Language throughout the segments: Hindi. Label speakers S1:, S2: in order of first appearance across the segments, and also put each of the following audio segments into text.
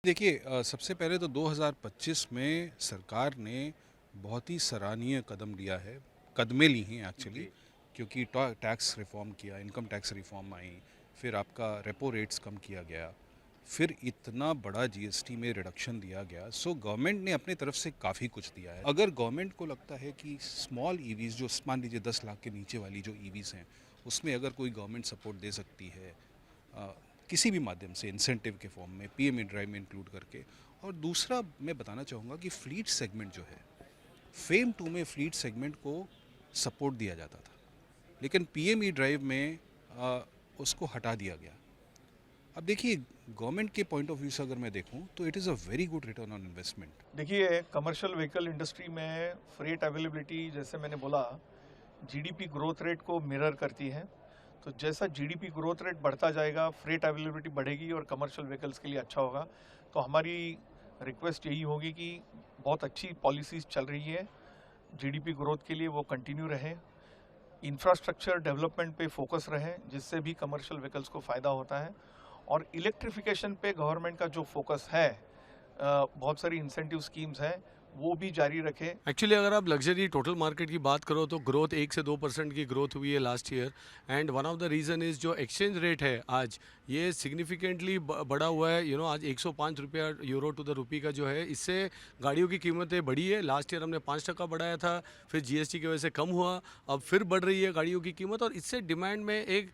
S1: देखिए सबसे पहले तो 2025 में सरकार ने बहुत ही सराहनीय कदम लिया है, कदमें ली हैं एक्चुअली,
S2: जी।
S1: क्योंकि टैक्स रिफॉर्म किया, इनकम टैक्स रिफॉर्म आई, फिर आपका रेपो रेट्स कम किया गया, फिर इतना बड़ा जीएसटी में रिडक्शन दिया गया। सो गवर्नमेंट ने अपनी तरफ से काफ़ी कुछ दिया है। अगर गवर्नमेंट को लगता है कि स्मॉल ईवीज़ जो मान लीजिए 10 लाख के नीचे वाली जो ईवीज़ हैं, उसमें अगर कोई गवर्नमेंट सपोर्ट दे सकती है अ, किसी भी माध्यम से इंसेंटिव के फॉर्म में पीएमई ड्राइव में इंक्लूड करके। और दूसरा मैं बताना चाहूँगा कि फ्लीट सेगमेंट जो है, फेम टू में फ्लीट सेगमेंट को सपोर्ट दिया जाता था, लेकिन पीएमई ड्राइव में उसको हटा दिया गया। अब देखिए, गवर्नमेंट के पॉइंट ऑफ व्यू से अगर मैं देखूं तो it is a very good return on investment.
S2: देखिए, कमर्शियल व्हीकल इंडस्ट्री में फ्रेट अवेलेबिलिटी, जैसे मैंने बोला, जीडीपी ग्रोथ रेट को मिरर करती है। तो जैसा जीडीपी ग्रोथ रेट बढ़ता जाएगा, फ्रेट अवेलेबिलिटी बढ़ेगी और कमर्शियल व्हीकल्स के लिए अच्छा होगा। तो हमारी रिक्वेस्ट यही होगी कि बहुत अच्छी पॉलिसीज़ चल रही है, जीडीपी ग्रोथ के लिए वो कंटिन्यू रहे। इंफ्रास्ट्रक्चर डेवलपमेंट पे फोकस रहे, जिससे भी कमर्शियल व्हीकल्स को फ़ायदा होता है। और इलेक्ट्रिफिकेशन पे गवर्नमेंट का जो फोकस है, बहुत सारी इंसेंटिव स्कीम्स हैं, वो भी जारी रखें।
S3: एक्चुअली अगर आप लग्जरी टोटल मार्केट की बात करो तो ग्रोथ 1 से 2% की ग्रोथ हुई है last year. And one of the reason is जो एक्सचेंज रेट है आज ये सिग्निफिकेंटली बढ़ा हुआ है। आज 105 रुपया यूरो टू द रुपी का जो है, इससे गाड़ियों की कीमतें बढ़ी है। लास्ट ईयर हमने 5% बढ़ाया था, फिर जीएसटी की वजह से कम हुआ, अब फिर बढ़ रही है गाड़ियों की कीमत। और इससे डिमांड में एक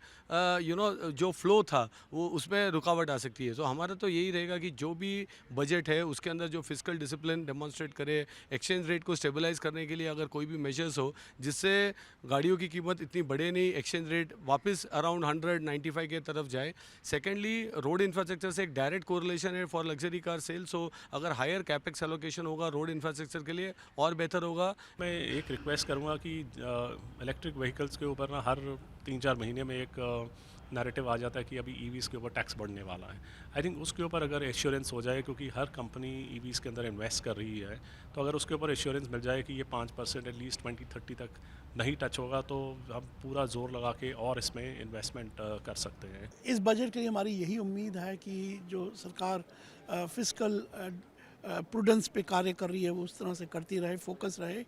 S3: जो फ्लो था वो उसमें रुकावट आ सकती है। तो हमारा तो यही रहेगा कि जो भी बजट है उसके अंदर जो फिजिकल डिसिप्लिन डेमोन्स्ट्रेट करे, एक्सचेंज रेट को स्टेबलाइज करने के लिए अगर कोई भी मेजर्स हो जिससे गाड़ियों की कीमत इतनी बढ़े नहीं, एक्सचेंज रेट वापस अराउंड 195 के तरफ जाए। सेकेंडली, रोड इंफ्रास्ट्रक्चर से एक डायरेक्ट कोरिलेशन है फॉर लग्जरी कार सेल। सो अगर हायर कैपेक्स एलोकेशन होगा रोड इंफ्रास्ट्रक्चर के लिए और बेहतर होगा।
S4: मैं एक रिक्वेस्ट करूँगा कि इलेक्ट्रिक व्हीकल्स के ऊपर ना हर 3-4 महीने में एक नैरेटिव आ जाता है कि अभी ईवीज़ के ऊपर टैक्स बढ़ने वाला है। आई थिंक उसके ऊपर अगर एश्योरेंस हो जाए, क्योंकि हर कंपनी ईवीज़ के अंदर इन्वेस्ट कर रही है, तो अगर उसके ऊपर एश्योरेंस मिल जाए कि ये 5% एटलीस्ट 2030 तक नहीं टच होगा, तो हम पूरा जोर लगा के और इसमें इन्वेस्टमेंट कर सकते हैं।
S5: इस बजट के लिए हमारी यही उम्मीद है कि जो सरकार फिस्कल प्रूडेंस पे कार्य कर रही है वो उस तरह से करती रहे, फोकस रहे।